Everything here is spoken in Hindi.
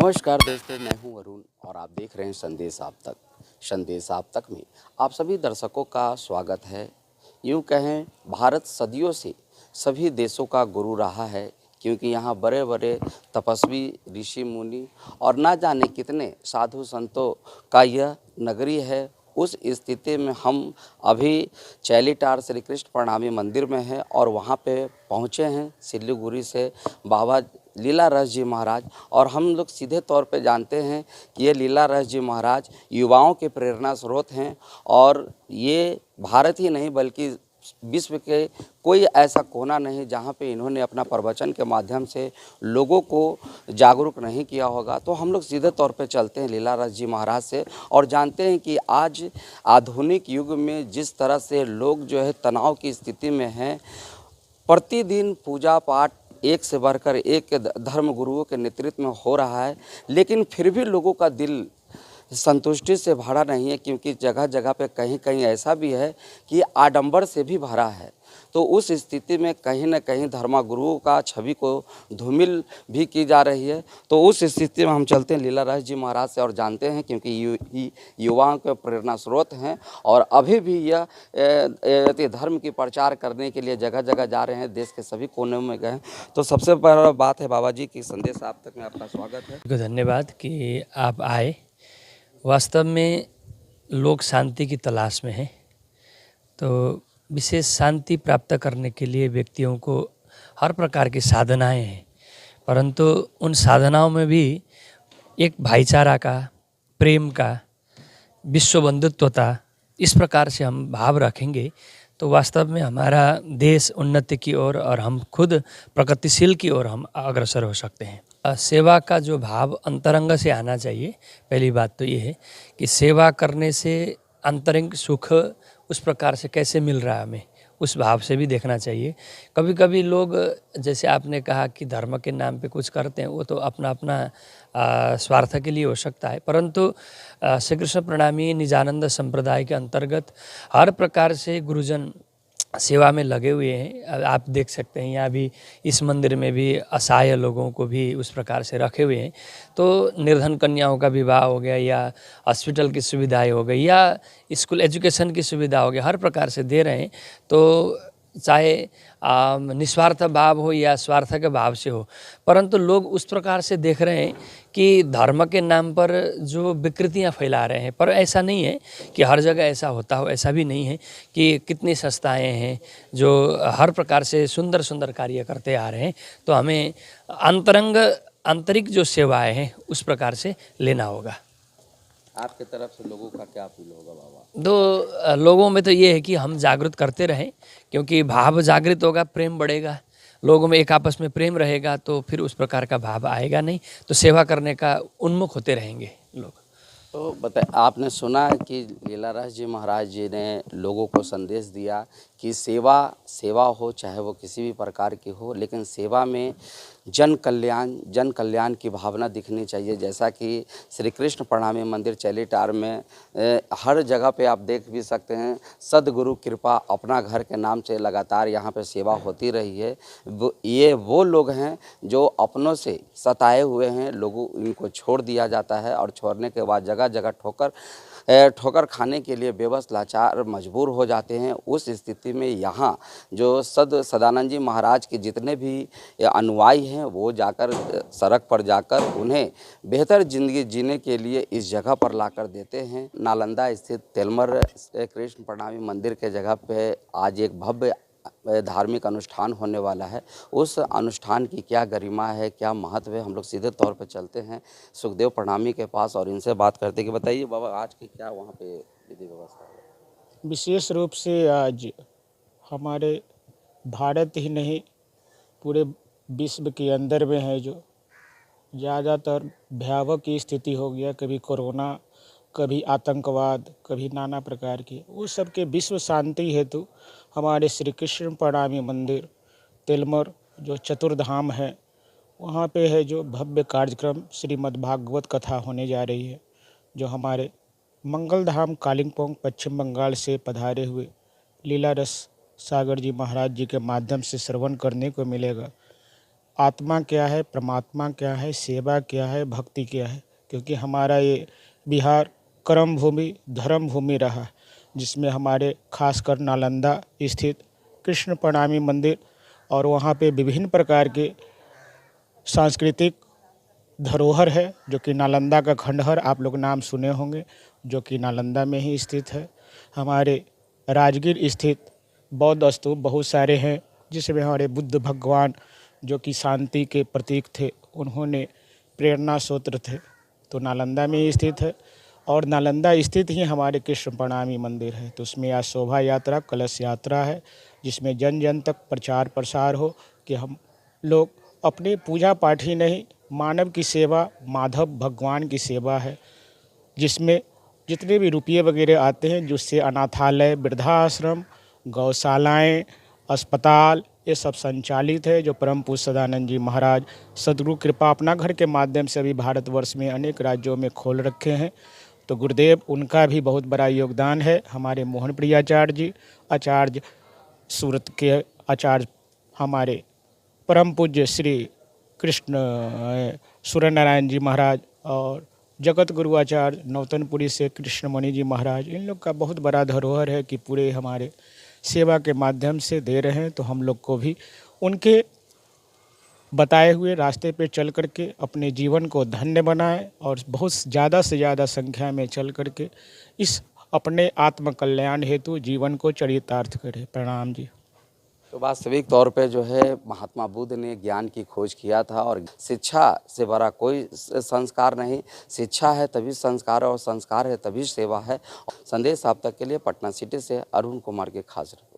नमस्कार दोस्तों, मैं हूं अरुण और आप देख रहे हैं संदेश आप तक। संदेश आप तक में आप सभी दर्शकों का स्वागत है। यूं कहें, भारत सदियों से सभी देशों का गुरु रहा है, क्योंकि यहाँ बड़े बड़े तपस्वी, ऋषि मुनि और ना जाने कितने साधु संतों का यह नगरी है। उस स्थिति में हम अभी चैलीटार श्री कृष्ण प्रणामी मंदिर में हैं और वहाँ पे पहुँचे हैं सिलीगुड़ी से बाबा लीला रस जी महाराज। और हम लोग सीधे तौर पे जानते हैं कि ये लीला रस जी महाराज युवाओं के प्रेरणा स्रोत हैं और ये भारत ही नहीं बल्कि विश्व के कोई ऐसा कोना नहीं जहाँ पे इन्होंने अपना प्रवचन के माध्यम से लोगों को जागरूक नहीं किया होगा। तो हम लोग सीधे तौर पे चलते हैं लीला रस जी महाराज से और जानते हैं कि आज आधुनिक युग में जिस तरह से लोग जो है तनाव की स्थिति में हैं, प्रतिदिन पूजा पाठ एक से बढ़कर एक धर्म गुरुओं के नेतृत्व में हो रहा है, लेकिन फिर भी लोगों का दिल संतुष्टि से भरा नहीं है, क्योंकि जगह जगह पे कहीं कहीं ऐसा भी है कि आडंबर से भी भरा है। तो उस स्थिति में कहीं न कहीं धर्मगुरुओं का छवि को धूमिल भी की जा रही है। तो उस स्थिति में हम चलते हैं लीला रस जी महाराज से और जानते हैं, क्योंकि युवाओं के प्रेरणा स्रोत हैं और अभी भी यह धर्म की प्रचार करने के लिए जगह जगह जा रहे हैं, देश के सभी कोने में गए। तो सबसे पहला बात है बाबा जी की संदेश आप तक में आपका स्वागत है। धन्यवाद कि आप आए। वास्तव में लोग शांति की तलाश में हैं, तो विशेष शांति प्राप्त करने के लिए व्यक्तियों को हर प्रकार की साधनाएं हैं, परंतु उन साधनाओं में भी एक भाईचारा का, प्रेम का, विश्व बंधुत्वता, इस प्रकार से हम भाव रखेंगे तो वास्तव में हमारा देश उन्नति की ओर और हम खुद प्रगतिशील की ओर हम अग्रसर हो सकते हैं। सेवा का जो भाव अंतरंग से आना चाहिए। पहली बात तो ये है कि सेवा करने से आंतरिक सुख उस प्रकार से कैसे मिल रहा है, हमें उस भाव से भी देखना चाहिए। कभी कभी लोग, जैसे आपने कहा कि धर्म के नाम पे कुछ करते हैं, वो तो अपना अपना स्वार्थ के लिए हो सकता है, परंतु श्री कृष्ण प्रणामी निजानंद संप्रदाय के अंतर्गत हर प्रकार से गुरुजन सेवा में लगे हुए हैं। आप देख सकते हैं यहाँ भी इस मंदिर में भी असहाय लोगों को भी उस प्रकार से रखे हुए हैं। तो निर्धन कन्याओं का विवाह हो गया, या हॉस्पिटल की सुविधाएं हो गई, या स्कूल एजुकेशन की सुविधा हो गई, हर प्रकार से दे रहे हैं। तो चाहे निस्वार्थ भाव हो या स्वार्थ के भाव से हो, परंतु लोग उस प्रकार से देख रहे हैं कि धर्म के नाम पर जो विकृतियां फैला रहे हैं। पर ऐसा नहीं है कि हर जगह ऐसा होता हो, ऐसा भी नहीं है कि कितनी संस्थाएं हैं जो हर प्रकार से सुंदर सुंदर कार्य करते आ रहे हैं। तो हमें आंतरिक जो सेवाएं हैं उस प्रकार से लेना होगा। आपके तरफ से लोगों का क्या अपील होगा बाबा? लोगों में तो ये है कि हम जागृत करते रहें, क्योंकि भाव जागृत होगा, प्रेम बढ़ेगा, लोगों में एक आपस में प्रेम रहेगा, तो फिर उस प्रकार का भाव आएगा नहीं, तो सेवा करने का उन्मुख होते रहेंगे लोग। तो बताए, आपने सुना है कि लीला रस जी महाराज जी ने लोगों को संदेश दिया कि सेवा हो, चाहे वो किसी भी प्रकार की हो, लेकिन सेवा में जन कल्याण की भावना दिखनी चाहिए। जैसा कि श्री कृष्ण प्रणामी मंदिर चैलीटार में हर जगह पे आप देख भी सकते हैं, सद्गुरु कृपा अपना घर के नाम से लगातार यहाँ पे सेवा होती रही है। ये वो लोग हैं जो अपनों से सताए हुए हैं, लोगों इनको छोड़ दिया जाता है और छोड़ने के बाद जगह जगह ठोकर खाने के लिए बेबस लाचार मजबूर हो जाते हैं। उस स्थिति में यहाँ जो सदानंद जी महाराज के जितने भी अनुयायी हैं, वो जाकर सड़क पर जाकर उन्हें बेहतर ज़िंदगी जीने के लिए इस जगह पर लाकर देते हैं। नालंदा स्थित तेलमर कृष्ण प्रणामी मंदिर के जगह पे आज एक भव्य धार्मिक अनुष्ठान होने वाला है। उस अनुष्ठान की क्या गरिमा है, क्या महत्व है, हम लोग सीधे तौर पे चलते हैं सुखदेव प्रणामी के पास और इनसे बात करते कि बताइए बाबा, आज की क्या वहाँ पे विधि व्यवस्था है? विशेष रूप से आज हमारे भारत ही नहीं, पूरे विश्व के अंदर में है जो ज़्यादातर भयावह की स्थिति हो गया, कभी कोरोना, कभी आतंकवाद, कभी नाना प्रकार की, उस सब के विश्व शांति हेतु हमारे श्री कृष्ण प्रणामी मंदिर तेलमर जो चतुर्धाम है, वहाँ पे है जो भव्य कार्यक्रम श्रीमद् भागवत कथा होने जा रही है, जो हमारे मंगलधाम कालिम्पोंग पश्चिम बंगाल से पधारे हुए लीला रस सागर जी महाराज जी के माध्यम से श्रवण करने को मिलेगा। आत्मा क्या है, परमात्मा क्या है, सेवा क्या है, भक्ति क्या है। क्योंकि हमारा ये बिहार कर्म भूमि, धर्म भूमि रहा, जिसमें हमारे खासकर नालंदा स्थित कृष्ण प्रणामी मंदिर और वहाँ पे विभिन्न प्रकार के सांस्कृतिक धरोहर है, जो कि नालंदा का खंडहर आप लोग नाम सुने होंगे, जो कि नालंदा में ही स्थित है। हमारे राजगीर स्थित बौद्ध स्तूप बहुत सारे हैं, जिसमें हमारे बुद्ध भगवान जो कि शांति के प्रतीक थे, उन्होंने प्रेरणा सूत्र थे, तो नालंदा में ही स्थित है। और नालंदा स्थित ही हमारे कृष्ण प्रणामी मंदिर है। तो उसमें आज शोभा यात्रा, कलश यात्रा है, जिसमें जन जन तक प्रचार प्रसार हो कि हम लोग अपने पूजा पाठ ही नहीं, मानव की सेवा, माधव भगवान की सेवा है, जिसमें जितने भी रुपये वगैरह आते हैं, जिससे अनाथालय, वृद्धाश्रम, गौशालाएं, अस्पताल ये सब संचालित है, जो परम पूज्य सदानंद जी महाराज सदगुरु कृपा अपना घर के माध्यम से अभी भारतवर्ष में अनेक राज्यों में खोल रखे हैं। तो गुरुदेव उनका भी बहुत बड़ा योगदान है। हमारे मोहन प्रियाचार्य जी, आचार्य सूरत के आचार्य, हमारे परम पूज्य श्री कृष्ण सूर्य नारायण जी महाराज और जगत गुरु आचार्य नौतनपुरी से कृष्णमणि जी महाराज, इन लोग का बहुत बड़ा धरोहर है कि पूरे हमारे सेवा के माध्यम से दे रहे हैं। तो हम लोग को भी उनके बताए हुए रास्ते पे चल करके अपने जीवन को धन्य बनाएं और बहुत ज़्यादा से ज़्यादा संख्या में चल करके इस अपने आत्म कल्याण हेतु जीवन को चरितार्थ करें। प्रणाम जी। तो वास्तविक तौर पे जो है महात्मा बुद्ध ने ज्ञान की खोज किया था और शिक्षा से बड़ा कोई संस्कार नहीं। शिक्षा है तभी संस्कार और संस्कार है तभी सेवा है। संदेश आप तक के लिए पटना सिटी से अरुण कुमार के खास रिपोर्ट।